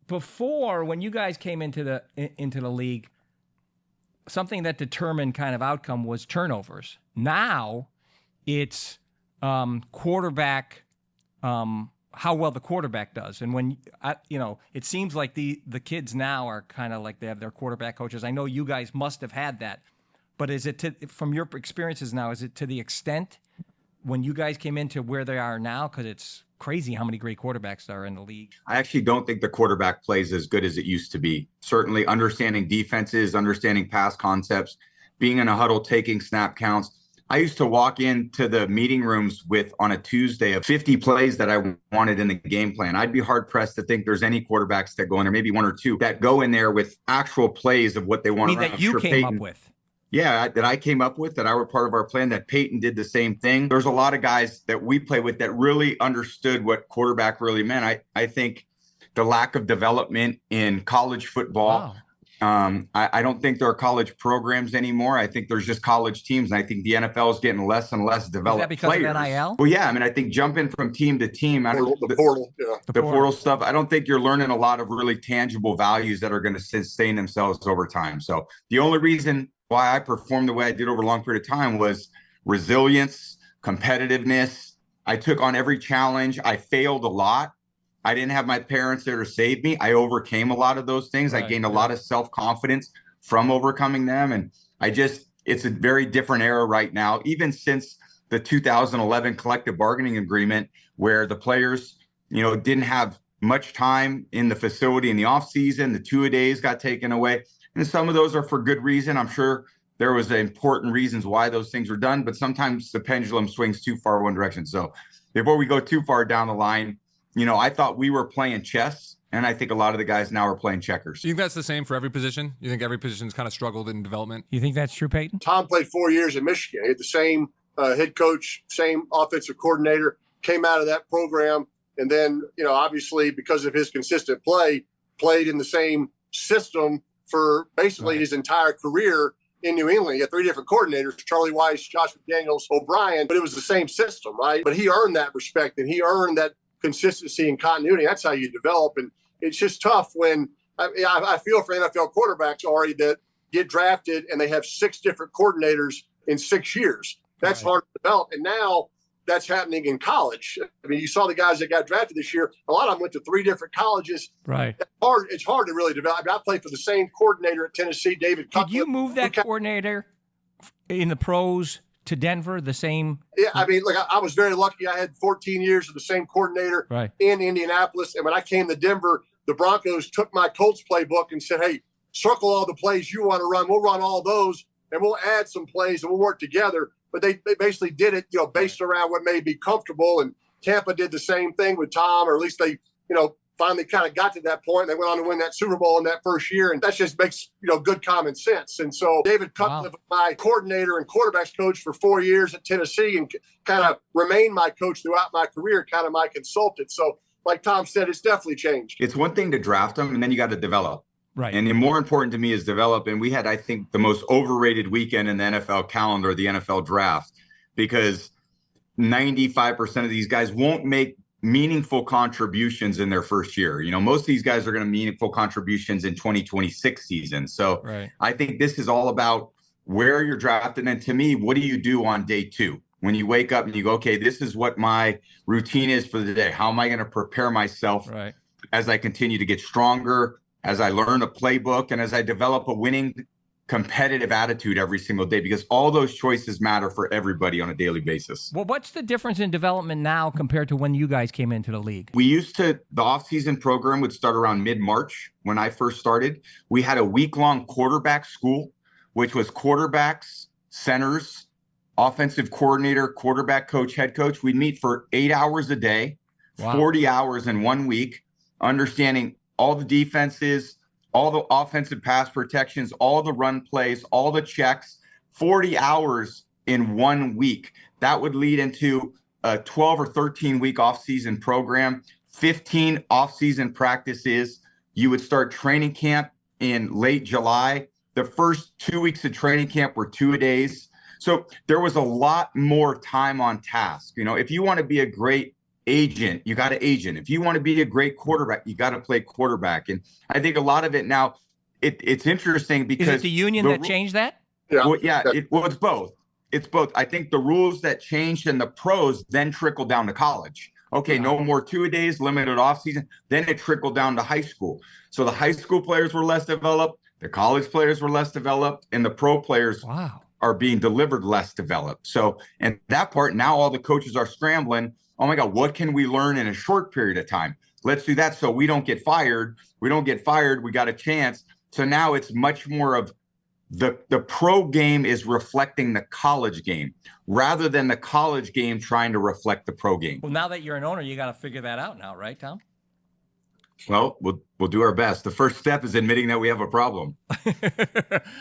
before, when you guys came into the league, something that determined kind of outcome was turnovers. Now it's quarterback, how well the quarterback does. And when, it seems like the kids now are kind of like they have their quarterback coaches. I know you guys must have had that, but is it from your experiences now, is it to the extent when you guys came into where they are now? Because it's crazy how many great quarterbacks are in the league. I actually don't think the quarterback plays as good as it used to be. Certainly understanding defenses, understanding pass concepts, being in a huddle, taking snap counts. I used to walk into the meeting rooms with, on a Tuesday, of 50 plays that I wanted in the game plan. I'd be hard pressed to think there's any quarterbacks that go in there, maybe one or two, that go in there with actual plays of what they want. That you came up with. Yeah, that I came up with, that I were part of our plan, that Peyton did the same thing. There's a lot of guys that we play with that really understood what quarterback really meant. I think the lack of development in college football. Wow. I don't think there are college programs anymore. I think there's just college teams. And I think the NFL is getting less and less developed. Is that because players. of NIL? Well, yeah. I mean, I think jumping from team to team, the portal, yeah. The portal stuff, I don't think you're learning a lot of really tangible values that are going to sustain themselves over time. So the only reason why I performed the way I did over a long period of time was resilience, competitiveness. I took on every challenge. I failed a lot. I didn't have my parents there to save me. I overcame a lot of those things. Right, I gained a lot of self-confidence from overcoming them. And it's a very different era right now, even since the 2011 collective bargaining agreement, where the players, didn't have much time in the facility in the off season. The two-a-days got taken away. And some of those are for good reason. I'm sure there was important reasons why those things were done, but sometimes the pendulum swings too far one direction. So before we go too far down the line, I thought we were playing chess, and I think a lot of the guys now are playing checkers. Do you think that's the same for every position? You think every position's kind of struggled in development? You think that's true, Peyton? Tom played 4 years in Michigan. He had the same head coach, same offensive coordinator, came out of that program, and then, obviously because of his consistent play, played in the same system for basically his entire career in New England. He had 3 different coordinators, Charlie Weiss, Josh McDaniels, O'Brien, but it was the same system, right? But he earned that respect, and he earned that consistency and continuity. That's how you develop. And it's just tough when I feel for NFL quarterbacks, Ari, that get drafted and they have 6 different coordinators in 6 years. That's hard to develop. And now that's happening in college. I mean, you saw the guys that got drafted this year. A lot of them went to 3 different colleges. Right. It's hard to really develop. I mean, I played for the same coordinator at Tennessee, David Cutcliffe. Did you move that coordinator in the pros to Denver, the same? Yeah, I mean, look, I was very lucky. I had 14 years of the same coordinator in Indianapolis. And when I came to Denver, the Broncos took my Colts playbook and said, hey, circle all the plays you want to run. We'll run all those, and we'll add some plays, and we'll work together. But they basically did it, based around what may be comfortable. And Tampa did the same thing with Tom, or at least they, finally kind of got to that point. They went on to win that Super Bowl in that first year. And that just makes, good common sense. And so David Cutcliffe, my coordinator and quarterbacks coach for 4 years at Tennessee, and kind of remained my coach throughout my career, kind of my consultant. So like Tom said, it's definitely changed. It's one thing to draft them, and then you got to develop. Right. And the more important to me is develop. And we had, I think, the most overrated weekend in the NFL calendar, the NFL draft, because 95% of these guys won't make meaningful contributions in their first year. Most of these guys are going to meaningful contributions in 2026 season. So I think this is all about where you're drafted. And to me, what do you do on day 2? When you wake up and you go, okay, this is what my routine is for the day. How am I going to prepare myself as I continue to get stronger, as I learn a playbook, and as I develop a winning competitive attitude every single day, because all those choices matter for everybody on a daily basis. Well, what's the difference in development now compared to when you guys came into the league? The off-season program would start around mid-March. When I first started, we had a week-long quarterback school, which was quarterbacks, centers, offensive coordinator, quarterback coach, head coach. We'd meet for 8 hours a day, 40 hours in 1 week, understanding all the defenses, all the offensive pass protections, all the run plays, all the checks, 40 hours in 1 week. That would lead into a 12 or 13 week off-season program, 15 off-season practices. You would start training camp in late July. The first 2 weeks of training camp were 2-a-days. So there was a lot more time on task. If you want to be a great agent. You got to agent. If you want to be a great quarterback, you got to play quarterback. And I think a lot of it now, it's interesting because Is it the union that changed that? Yeah. well, yeah, it's both. It's both. I think the rules that changed in the pros then trickled down to college. Okay, no more two-a-days, limited offseason. Then it trickled down to high school. So the high school players were less developed, the college players were less developed, and the pro players are being delivered less developed. So, and that part, now all the coaches are scrambling. Oh my God, what can we learn in a short period of time? Let's do that so we don't get fired. We don't get fired. We got a chance. So now it's much more of the pro game is reflecting the college game rather than the college game trying to reflect the pro game. Well, now that you're an owner, you got to figure that out now, right, Tom? Well, we'll do our best. The first step is admitting that we have a problem.